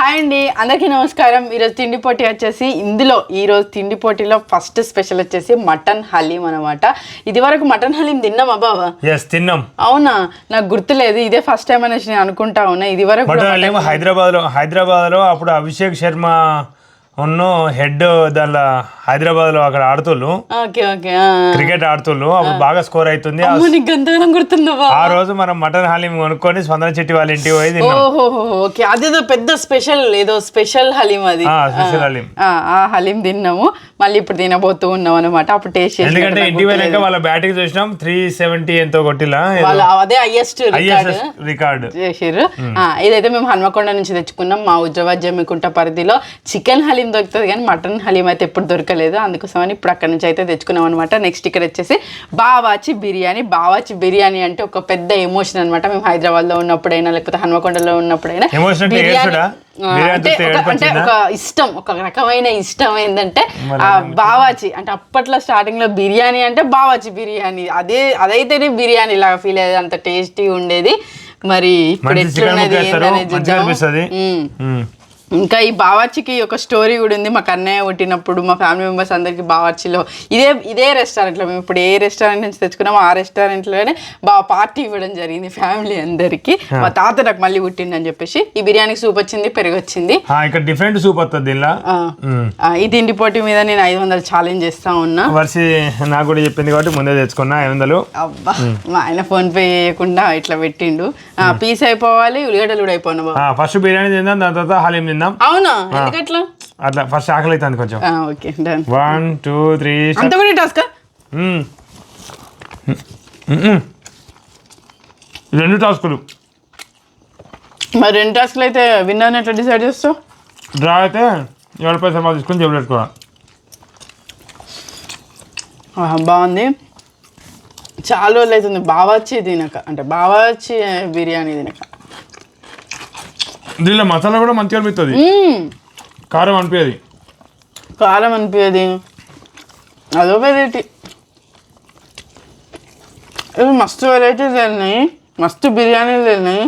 Hi అండి, అందరికీ నమస్కారం. ఈరోజు తిండి పోటీ వచ్చేసి ఈరోజు తిండి పోటీలో ఫస్ట్ స్పెషల్ వచ్చేసి మటన్ హలీం అనమాట. ఇది వరకు మటన్ హలీం తిన్నామా బాబా? తిన్నాం. అవునా, నాకు గుర్తులేదు. ఇదే ఫస్ట్ టైం అనేసి నేను అనుకుంటా ఉన్నా. ఇది వరకు మటన్ హలీం హైదరాబాద్ లో అప్పుడు అభిషేక్ శర్మ హెడ్ దానిలో హైదరాబాద్ లో అక్కడ ఆడుతుళ్ళు, క్రికెట్ ఆడుతుళ్ళు. అప్పుడు బాగా స్కోర్ అవుతుంది. ఆ రోజు మనం మటన్ హలీం కొనుక్కొని స్పందన చెట్టి వాళ్ళ ఇంటికి పోయి ఓకే, అదేదో పెద్ద స్పెషల్ హలీం. అది స్పెషల్ హలీం. ఆ హలీం తిన్నాము. మళ్ళీ ఇప్పుడు తినబోతూ ఉన్నాం అనమాట. అప్పుడు టేస్ట్ చేసి, ఎందుకంటే ఇంటికి పోయినాక వాళ్ళ బ్యాటింగ్ చూసినాం 370 ఎంతో కొట్టిలా, అదే హైయెస్ట్ రికార్డు చేసారు. ఇదైతే మేము హన్మకొండ నుంచి తెచ్చుకున్నాం. మా ఉజ్జవాద్ జమ్మికుంట పరిధిలో చికెన్ హలీం దొరుకుతుంది, కానీ మటన్ హలీం అయితే ఎప్పుడు దొరకలేదు. అందుకోసమని ఇప్పుడు అక్కడ నుంచి అయితే తెచ్చుకున్నాం అనమాట. నెక్స్ట్ ఇక్కడ వచ్చేసి బావాచి బిర్యానీ అంటే ఒక పెద్ద ఎమోషన్ అనమాట. మేము హైదరాబాద్ లో ఉన్నప్పుడైనా లేకపోతే హన్మకొండలో ఉన్నప్పుడైనా అంటే ఒక ఇష్టం, ఒక రకమైన ఇష్టం ఏంటంటే ఆ బావాచి అంటే అప్పట్లో స్టార్టింగ్ లో బిర్యానీ అంటే బావాచి బిర్యానీ, అదైతేనే బిర్యానీ లాగా ఫీల్ అయ్యేది, అంత టేస్టీ ఉండేది. మరి ఇప్పుడు ఎట్లున్నది ఏంటనేది చూద్దాం. ఇంకా ఈ బావర్చికి ఒక స్టోరీ కూడా ఉంది. మా కన్నయ్య పుట్టినప్పుడు మా ఫ్యామిలీ మెంబర్స్ అందరికి బావర్చిలో ఇదే రెస్టారెంట్లో, మేము ఇప్పుడు ఏ రెస్టారెంట్ నుంచి తెచ్చుకున్నామో ఆ రెస్టారెంట్లోనే పార్టీ ఇవ్వడం జరిగింది ఫ్యామిలీ అందరికి. మా తాత నాకు మళ్ళీ పుట్టిందని చెప్పేసి ఈ బిర్యానీకి సూప్ వచ్చింది, పెరుగు వచ్చింది. డిఫరెంట్ సూప్ వస్తుంది. ఈ తిండి పోటీ మీద నేను 500 ఛాలెంజ్ చేస్తా ఉన్నా. నాకు కూడా చెప్పింది కాబట్టి ముందే తెచ్చుకున్నా 500. అబ్బా, మా ఆయన ఫోన్ పే చేయకుండా ఇట్లా పెట్టిండు. పీస్ అయిపోవాలి, ఉల్లిగడ్డలు కూడా అయిపోయినా. ఫస్ట్ బిర్యానీ తిందాం, దాని తర్వాత హలీం తిందాం. అవునా, ఎందుకట్లా? అట్లా ఫస్ట్ ఆకలి అవుతుంది కొంచెం. Okay, done. 1 2 3 అంత కూడా టాస్క్. 2 టాస్కులు. మరి 2 టాస్కులు అయితే విన్నర్ని ఎట్లా డిసైడ్ చేస్తావు? డ్రా అయితే 7 పైసలు తీసుకొని జబ్బులు పెట్టుకోవాలి. బాగుంది. చాలా రోజులు అవుతుంది బావాచి తినక, అంటే బావాచి బిర్యానీ తినక. దీనిలో మసాలా కూడా మంచిగా అనిపిస్తుంది, కారం అనిపించదు. అదో వెరైటీ. మస్తు వెరైటీస్ వెళ్ళినాయి, మస్తు బిర్యానీలు వెళ్ళినాయి.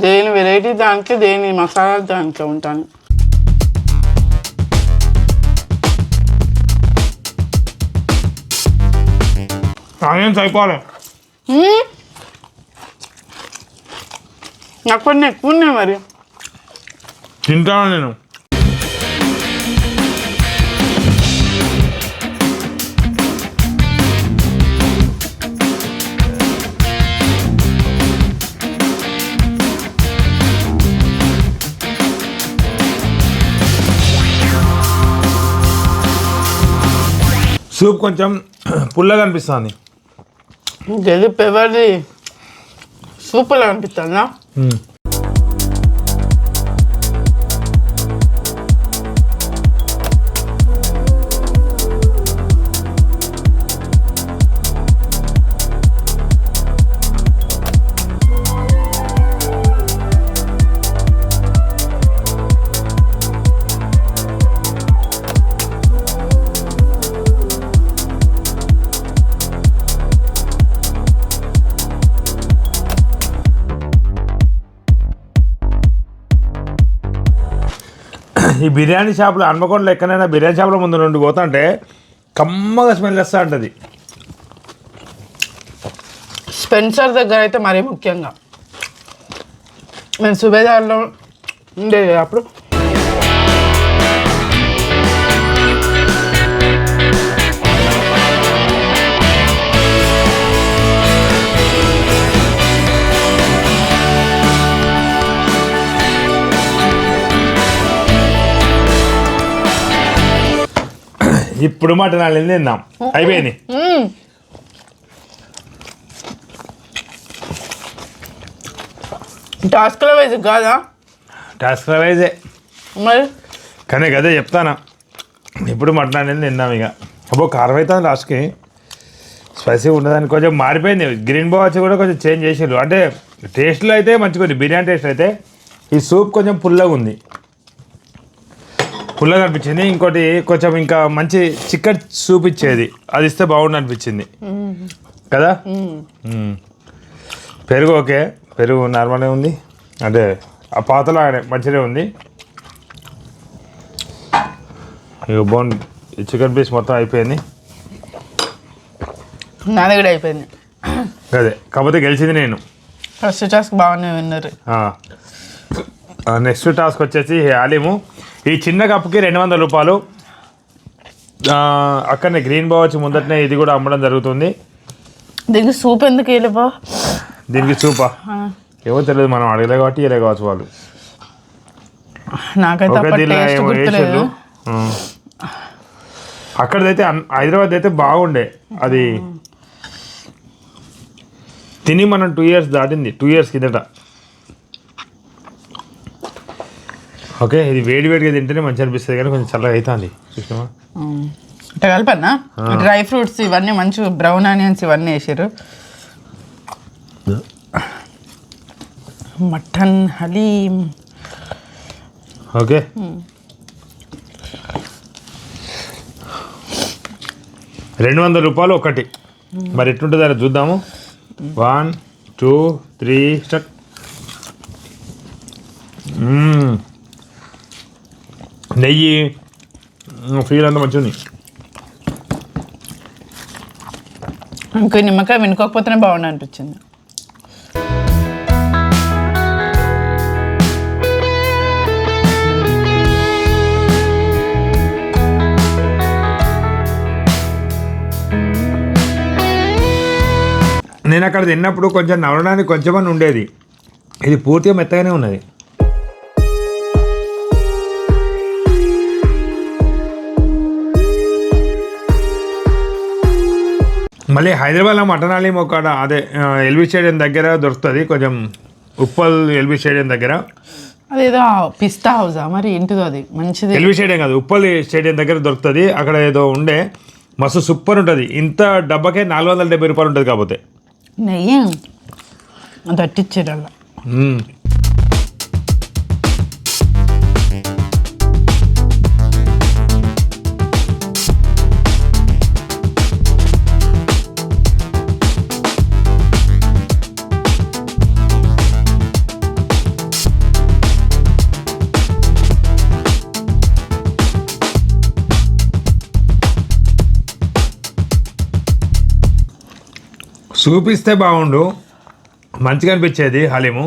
దేని వెరైటీ దానికి, దేని మసాలా దానికి ఉంటాను. ఆనియన్స్ అయిపోవాలి. నాకు కొన్ని ఎక్కువ ఉన్నాయి, మరి తింటాను నేను. సూప్ కొంచెం పుల్లగా అనిపిస్తుంది. గెలుపు ఎవరిది? సూపర్గా అనిపిస్తుందా? ఈ బిర్యానీ షాపులో హన్మకొండలో ఎక్కడైనా బిర్యానీ షాపులో ముందు నుండి పోతుంటే కమ్మగా స్మెల్ వస్తూ ఉంటుంది. స్పెన్సర్ దగ్గర అయితే మరీ ముఖ్యంగా. నేను సుబేదార్లో ఉండేది అప్పుడు. ఇప్పుడు మటన్ హలీం తిందాం. అయిపోయింది. టాస్క్ల వైజ్ కాదా? టాస్క్ల వైజే మరి, కానీ అదే చెప్తానా. ఇప్పుడు మటన్ హలీం తిందాం. ఇక అబ్బో కారం అవుతుంది లాస్ట్కి. స్పైసీ ఉండదని కొంచెం మారిపోయింది. గ్రీన్ బావాచి కూడా కొంచెం చేంజ్ చేసారు. అంటే టేస్ట్లో అయితే మంచిగా ఉంది, బిర్యానీ టేస్ట్ అయితే. ఈ సూప్ కొంచెం పుల్లగా ఉంది, పుల్లగా అనిపించింది. ఇంకోటి కొంచెం ఇంకా మంచి చికెన్ సూప్ ఇచ్చేది, అది ఇస్తే బాగుండు అనిపించింది కదా. పెరుగు ఓకే, పెరుగు నార్మల్గా ఉంది, అంటే ఆ పాతలాగానే మంచిగా ఉంది. ఇక చికెన్ పీస్ మొత్తం అయిపోయింది. నాది కూడా అయిపోయింది. అదే కాకపోతే గెలిచింది నేను. ఫస్ట్ టాస్క్ బాగానే విన్నారు. నెక్స్ట్ టాస్క్ వచ్చేసి హలీము. ఈ చిన్న కప్పుకి 200 రూపాయలు. అక్కడనే గ్రీన్ బావచ్చు ముందటనే ఇది కూడా అమ్మడం జరుగుతుంది. దీనికి సూప్ ఎందుకు వెళ్ళిపో? దీనికి సూపా ఏమో తెలియదు, మనం అడగలే కాబట్టి ఇలా కావచ్చు వాళ్ళు. నాకైతే అక్కడైతే హైదరాబాద్ అయితే బాగుండే. అది తిని మనం 2 years దాటింది, 2 years కిందట. ఓకే, ఇది వేడిగా తింటేనే మంచిగా అనిపిస్తుంది కానీ కొంచెం చల్లగా అవుతుంది. చూసినామా ఇట్లా కలిపన్నా డ్రై ఫ్రూట్స్ ఇవన్నీ మంచి బ్రౌన్ ఆనియన్స్ ఇవన్నీ వేసారు. మటన్ హలీం. ఓకే, ₹200 ఒకటి. మరి ఎట్లుంటుంది అలా చూద్దాము. 1 2 3 స్టార్ట్. నెయ్యి ఫీల్ అంతా మంచిగా ఉంది. ఇంకో నిమ్మకాయ వినుకోకపోతేనే బాగుంది అనిపించింది. నేను అక్కడ తిన్నప్పుడు కొంచెం నవరడానికి కొంచెమని ఉండేది, ఇది పూర్తిగా మెత్తగానే ఉన్నది. మళ్ళీ హైదరాబాద్లో మటన్ హలీం ఒక అదే ఎల్బీ స్టేడియం దగ్గర దొరుకుతుంది, కొంచెం ఉప్పల్ ఎల్బీ స్టేడియం దగ్గర. అదేదో పిస్తా హౌసా మరి ఏంటిదో అది మంచిది. ఎల్బీ స్టేడియం కాదు, ఉప్పల్ స్టేడియం దగ్గర దొరుకుతుంది. అక్కడ ఏదో ఉండే మస్తు సూపర్ ఉంటుంది. ఇంత డబ్బాకే ₹470 ఉంటుంది. కాకపోతే నెయ్యి దట్టిచ్చారు అలా. సూప్ ఇస్తే బాగుండు, మంచిగా అనిపించేది హలీము.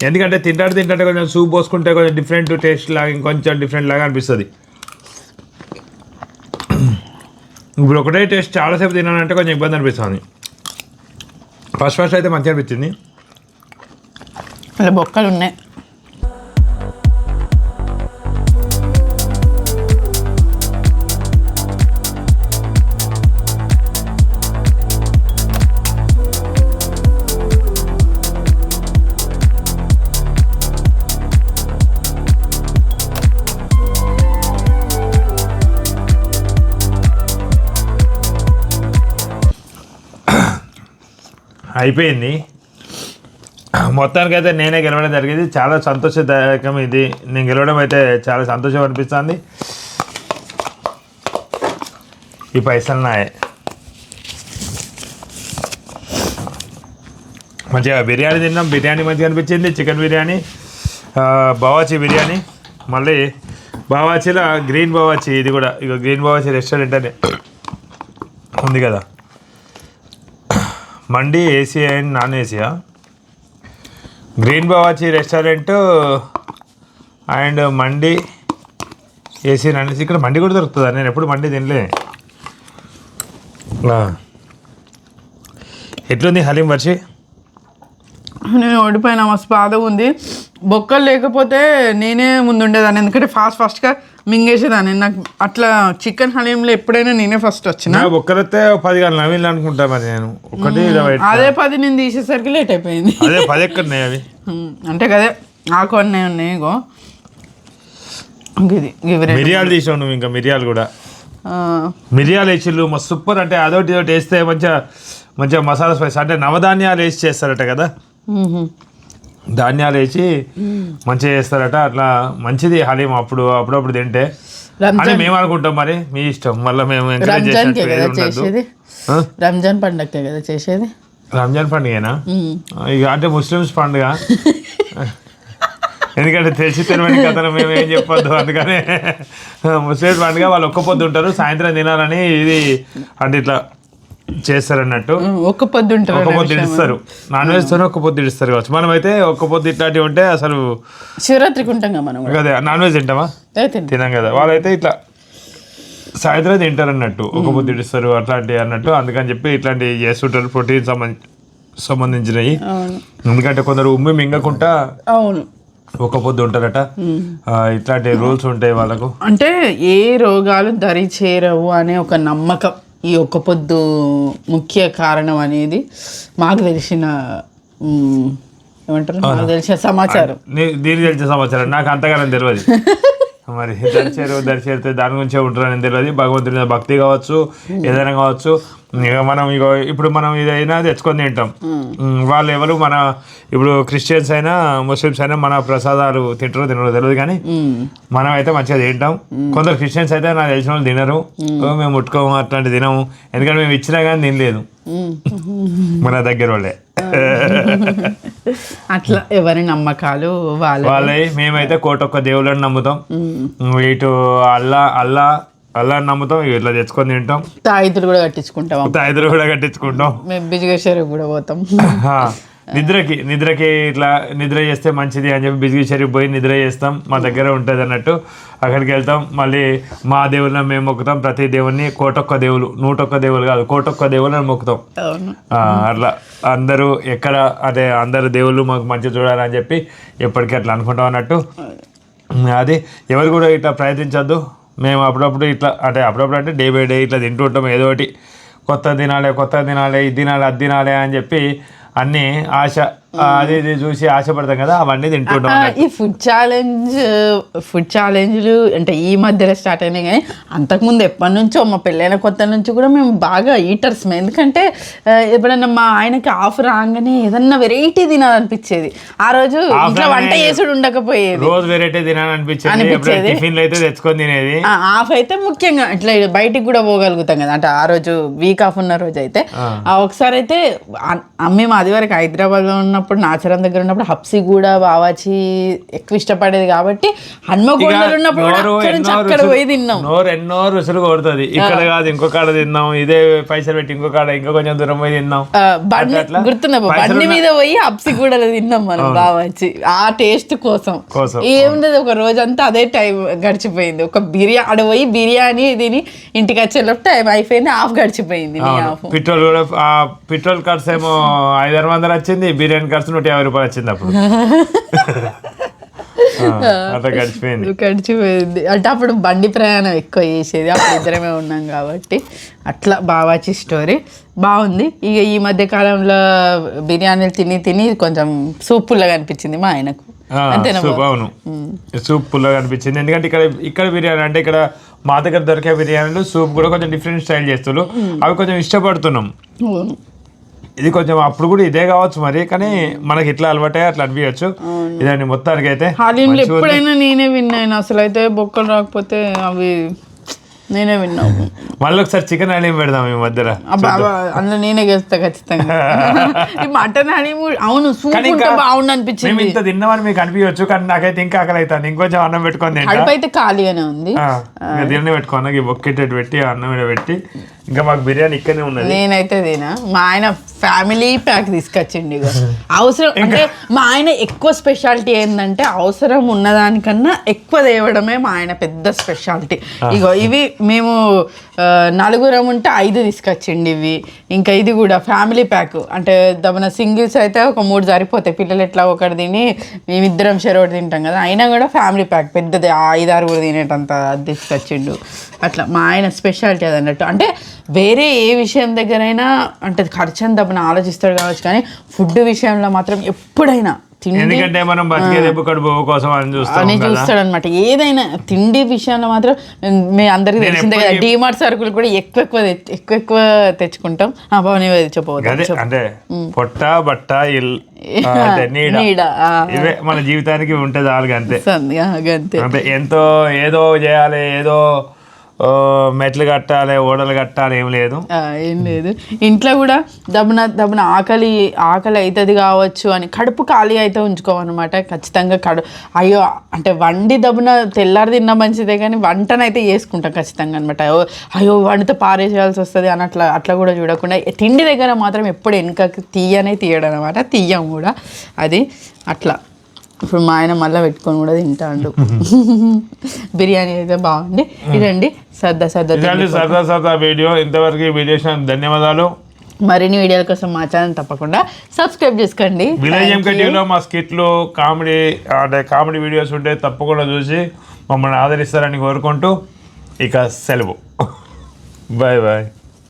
ఎందుకంటే తింటే కొంచెం సూప్ పోసుకుంటే కొంచెం డిఫరెంట్ టేస్ట్ లాగా, ఇంకొంచెం డిఫరెంట్ లాగా అనిపిస్తుంది. ఇప్పుడు ఒకటే టేస్ట్ చాలాసేపు తినాలంటే కొంచెం ఇబ్బంది అనిపిస్తుంది. ఫస్ట్ అయితే మంచిగా అనిపించింది. అలా బొక్కలు ఉన్నాయి. అయిపోయింది. మొత్తానికైతే నేనే గెలవడం జరిగింది. చాలా సంతోషదాయకం ఇది. నేను గెలవడం అయితే చాలా సంతోషం అనిపిస్తుంది. ఈ పైసలు నాయే. మంచిగా బిర్యానీ తిన్నాం. బిర్యానీ మంచిగా అనిపించింది. చికెన్ బిర్యానీ, బావాచి బిర్యానీ, మళ్ళీ బావాచీలో గ్రీన్ బావాచి, ఇది కూడా ఇక గ్రీన్ బావాచి రెస్టారెంట్ అని ఉంది కదా. మండి ఏసీ అండ్ నాన్ ఏసీయా? Green Bawarchi restaurant and mandi AC non AC. ఇక్కడ మండి కూడా దొరుకుతుందా? నేను ఎప్పుడు మండి తినలే. ఎట్లుంది హలీం వర్షి? నేను ఓడిపోయినా, మస్తు బాధగా ఉంది. బొక్కలు లేకపోతే నేనే ముందుండేదాన్ని, ఎందుకంటే ఫాస్ట్గా మింగేసేదాన్ని. నాకు అట్లా చికెన్ హలీంలో ఎప్పుడైనా నేనే ఫస్ట్ వచ్చిన. బొక్కలైతే 10 కాదు నవీన్లు అనుకుంటా. మరి నేను ఒకటి అదే 10 నేను తీసేసరికి లేట్ అయిపోయింది. అదే 10 ఎక్కడున్నాయి అవి? అంటే కదే ఆకు అన్నీ ఉన్నాయి. ఇగో ఇది మిరియాలు తీసావు నువ్వు. ఇంకా మిరియాలు కూడా మిరియాలు వేసిళ్ళు మస్తు సూపర్. అంటే అదొకటి ఇదొకటి వేస్తే మంచిగా మసాలా స్పైస్. అంటే నవధాన్యాలు వేసి చేస్తారట కదా, ధాన్యాలు వేసి మంచిగా చేస్తారట. అట్లా మంచిది హలీం. అప్పుడప్పుడు తింటే అని మేము అనుకుంటాం. మరి మీ ఇష్టం. మళ్ళీ మేము రంజాన్ పండుగ కదా చేసేది. రంజాన్ పండుగనా? ఇక అంటే ముస్లిమ్స్ పండుగ. ఎందుకంటే తెలిసి తెలియని కథలు మేము ఏం చెప్పొద్దు, అందుకని ముస్లిమ్స్ పండుగ వాళ్ళు ఒక్క పొద్దు ఉంటారు, సాయంత్రం తినాలని ఇది అంటే ఇట్లా చేస్తారు అన్నట్టు. ఒక్క పొద్దు ఇస్తారు, నాన్ వెజ్ తోనే ఒక్క పొద్దు ఇస్తారు కావచ్చు. మనం అయితే ఒక్క పొద్దు ఇట్లాంటివి ఉంటే అసలు శివరాత్రికి ఉంటాం మనం అదే నాన్ వెజ్ తింటామా, తినాం కదా. వాళ్ళైతే ఇట్లా సాయంత్రం తింటారు అన్నట్టు, ఒక్క పొద్దు ఇస్తారు అట్లాంటివి అన్నట్టు. అందుకని చెప్పి ఇట్లాంటివి చేస్తుంటారు, ప్రోటీన్ సంబంధించినవి. ఎందుకంటే కొందరు ఉమ్మి మింగకుండా అవును ఒక పొద్దు ఉంటారట, ఇట్లాంటి రూల్స్ ఉంటాయి వాళ్ళకు. అంటే ఏ రోగాలు దరి చేరవు అనే ఒక నమ్మకం ఈ ఒక్క పొద్దు ముఖ్య కారణం అనేది మాకు తెలిసిన ఏమంటారు, నాకు తెలిసిన సమాచారం. దీనికి తెలిసిన సమాచారం నాకు అంతగానం తెలియదు. మరి దరిచేరితే దాని గురించే ఉంటారని తెలియదు. భగవంతుడి మీద భక్తి కావచ్చు, ఏదైనా కావచ్చు. ఇక మనం ఇప్పుడు మనం ఇదైనా తెచ్చుకొని తింటాం. వాళ్ళు ఎవరు మన ఇప్పుడు క్రిస్టియన్స్ అయినా ముస్లిమ్స్ అయినా మన ప్రసాదాలు తింటారో తెలియదు, కానీ మనం అయితే మంచిగా తింటాం. కొందరు క్రిస్టియన్స్ అయితే నాకు తెలిసిన వాళ్ళు తినరు, మేము ముట్టుకోము, అట్లాంటి తినము. ఎందుకంటే మేము ఇచ్చినా కానీ తినలేదు మన దగ్గర వాళ్ళే. అట్లా ఎవరి నమ్మకాలు వాళ్ళవి. మేమైతే కోటొక్క దేవుళ్ళని నమ్ముతాం, ఇటు అల్లా నమ్ముతాం, ఇట్లా తెచ్చుకొని తింటాం. తాయితులు కూడా కట్టించుకుంటాం. మేము బిజిగేశ్వరికి కూడా పోతాం. నిద్రకి ఇట్లా నిద్ర చేస్తే మంచిది అని చెప్పి బిజిగేశ్వరికి పోయి నిద్ర చేస్తాం. మా దగ్గర ఉంటుంది అన్నట్టు, అక్కడికి వెళ్తాం. మళ్ళీ మా దేవుళ్ళని మేము మొక్కుతాం. ప్రతి దేవుడిని కోటొక్క దేవులు, 101 దేవులు కాదు, కోటొక్క దేవుళ్ళని మొక్కుతాం. అట్లా అందరూ ఎక్కడ అదే అందరు దేవుళ్ళు మాకు మంచి చూడాలని చెప్పి ఎప్పటికీ అట్లా అనుకుంటాం అన్నట్టు. అది ఎవరు కూడా ఇట్లా ప్రయత్నించద్దు. మేము అప్పుడప్పుడు ఇట్లా అంటే అప్పుడప్పుడు అంటే డే బై డే ఇట్లా తింటూ ఉంటాం. ఏదో ఒకటి కొత్త తినాలి, ఇది తినాలి, అది తినాలి అని చెప్పి అన్నీ ఆశ అది ఇది చూసి ఆశపడతాం కదా, అవన్నీ తింటుంటాం. ఈ ఫుడ్ ఛాలెంజ్లు అంటే ఈ మధ్యలో స్టార్ట్ అయినాయి, కానీ అంతకుముందు ఎప్పటి నుంచో మా పెళ్ళైన కొత్త నుంచి కూడా మేము బాగా ఈటర్స్. ఎందుకంటే ఎప్పుడన్నా మా ఆయనకి ఆఫ్ రాగానే ఏదన్నా వెరైటీ తినాలనిపించేది. ఆ రోజు ఇంట్లో వంట చేసుడు ఉండకపోయేది, రోజు వెరైటీ తినాలనిపించేది. టిఫిన్ అయితే తెచ్చుకొని తినేది. ఆఫ్ అయితే ముఖ్యంగా ఇట్లా బయటికి కూడా పోగలుగుతాం కదా, అంటే ఆ రోజు వీక్ ఆఫ్ ఉన్న రోజు అయితే. ఒకసారి అయితే మేము అది వరకు హైదరాబాద్లో ఉన్నప్పుడు నాచరం దగ్గర ఉన్నప్పుడు హప్సి కూడా బావాచి ఎక్కువ ఇష్టపడేది కాబట్టి హన్మకొండలో ఉన్నప్పుడు అక్కడ పోయి తిన్నాం. ఎన్నో రుచులు కొడుతుంది. ఇక్కడ కాదు ఇంకో కాడ తిన్నాం, ఇదే పైసలు పెట్టి ఇంకో కాడ ఇంకా కొంచెం దూరం పోయి తిన్నాం. గుర్తున్నా బండి మీద పోయి హప్సి కూడా తిన్నాం మనం బావాచి, ఆ టేస్ట్ కోసం. ఏముండదు, ఒక రోజంతా అదే టైం గడిచిపోయింది. ఒక బిర్యానీ అక్కడ పోయి బిర్యానీ తిని ఇంటికి వచ్చేటప్పుడు టైం అయిపోయింది, ఆఫ్ గడిచిపోయింది. పెట్రోల్ కూడా పెట్రోల్ ఖర్చు ఏమో 500 వచ్చింది, బిర్యానీ ఖర్చు 150 రూపాయలు వచ్చింది అప్పుడు. అట్లా గడిచిపోయింది. అంటే అప్పుడు బండి ప్రయాణం ఎక్కువ చేసేది, అప్పుడు ఇద్దరమే ఉన్నాం కాబట్టి అట్లా బావాచి స్టోరీ బాగుంది. ఇక ఈ మధ్య కాలంలో బిర్యానీలు తిని కొంచెం సూప్ పుల్లగా అనిపించింది మా ఆయనకు. అవును, సూప్ పుల్లగా అనిపించింది. ఎందుకంటే ఇక్కడ బిర్యానీ అంటే ఇక్కడ మా దగ్గర దొరికే బిర్యానీలు సూప్ కూడా కొంచెం డిఫరెంట్ స్టైల్ చేస్తున్నారు, అవి కొంచెం ఇష్టపడుతున్నాం. ఇది కొంచెం అప్పుడు కూడా ఇదే కావచ్చు మరి, కానీ మనకి ఇట్లా అలవాటే అట్లా అనిపించచ్చు. ఇదండి మొత్తానికి అయితే ఎప్పుడైనా నేనే విన్నాను, అసలు అయితే బొక్కలు రాకపోతే అవి నేనే విన్నాను. మళ్ళీ ఒకసారి చికెన్ హలీం పెడదాం ఈ మధ్యలో, అందులో నేనే గెలుస్తా ఖచ్చితంగా. ఈ మటన్ హలీం అవును బాగుంది అనిపించింది. మేము ఇంత తిన్నామని మీకు అనిపించవచ్చు, కానీ నాకైతే ఇంకా ఆకలి అవుతాను. ఇంకొంచెం అన్నం పెట్టుకొని అయితే ఖాళీగానే ఉంది, దీన్ని పెట్టుకున్నా బొక్కెట్ పెట్టి అన్నం మీద పెట్టి. ఇంకా మాకు బిర్యానీ ఇక్కడనే ఉన్నది. నేనైతే తినా. మా ఆయన ఫ్యామిలీ ప్యాక్ తీసుకొచ్చిండి. ఇక అవసరం అంటే మా ఆయన ఎక్కువ స్పెషాలిటీ ఏంటంటే అవసరం ఉన్నదానికన్నా ఎక్కువ తేవడమే మా ఆయన పెద్ద స్పెషాలిటీ. ఇగో ఇవి మేము 4 ఉంటే 5 తీసుకొచ్చిండి ఇవి. ఇంకా ఇది కూడా ఫ్యామిలీ ప్యాక్, అంటే మన సింగిల్స్ అయితే ఒక 3 సరిపోతాయి. పిల్లలు ఎట్లా ఒకటి తిని మేమిద్దరం షెరోటి తింటాం కదా, అయినా కూడా ఫ్యామిలీ ప్యాక్ పెద్దది 5-6 తినేటంత తీసుకొచ్చిండు. అట్లా మా ఆయన స్పెషాలిటీ అది అన్నట్టు. అంటే వేరే ఏ విషయం దగ్గరైనా అంటే ఖర్చు అని తప్పని ఆలోచిస్తాడు కావచ్చు, కానీ ఫుడ్ విషయంలో మాత్రం ఎప్పుడైనా ఎందుకంటే మనం చూస్తాడు అనమాట. ఏదైనా తిండి విషయంలో మాత్రం మీ అందరికి తెలిసిందే కదా, డిమార్ట్ సరుకులు కూడా ఎక్కువ తెచ్చుకుంటాం. బాగా చెప్పవచ్చు అంటే పొట్ట బట్ట ఇవే మన జీవితానికి ఉంటే చాలు, అంతే. అంటే ఏదో చేయాలి, ఏదో మెట్లు కట్టాలి ఓడలు కట్టాలి ఏం లేదు. ఏం లేదు. ఇంట్లో కూడా దబ్బున ఆకలి అవుతుంది కావచ్చు అని కడుపు ఖాళీ అయితే ఉంచుకోమన్నమాట ఖచ్చితంగా. అయ్యో అంటే వండి దబ్బున తెల్లారి తిన్నా మంచిదే కానీ వంటనైతే చేసుకుంటాం ఖచ్చితంగా అనమాట. అయ్యో వండితో పారేసేయాల్సి వస్తుంది అని అట్లా కూడా చూడకుండా తిండి దగ్గర మాత్రం ఎప్పుడు వెనకకి తీయడం అనమాట. తీయం కూడా అది అట్లా. ఇప్పుడు మా ఆయన మళ్ళీ పెట్టుకొని కూడా తింటాడు. బిర్యానీ అయితే బాగుంది. ఇదండి సరదా వీడియో. ఇంతవరకు వీడియో ధన్యవాదాలు. మరిన్ని వీడియోల కోసం మా ఛానల్ తప్పకుండా సబ్స్క్రైబ్ చేసుకోండి. విలేజ్ ఎంకేటీవీలో మా స్కిట్లు కామెడీ వీడియోస్ ఉంటే తప్పకుండా చూసి మమ్మల్ని ఆదరిస్తారని కోరుకుంటూ ఇక సెలవు. Bye bye.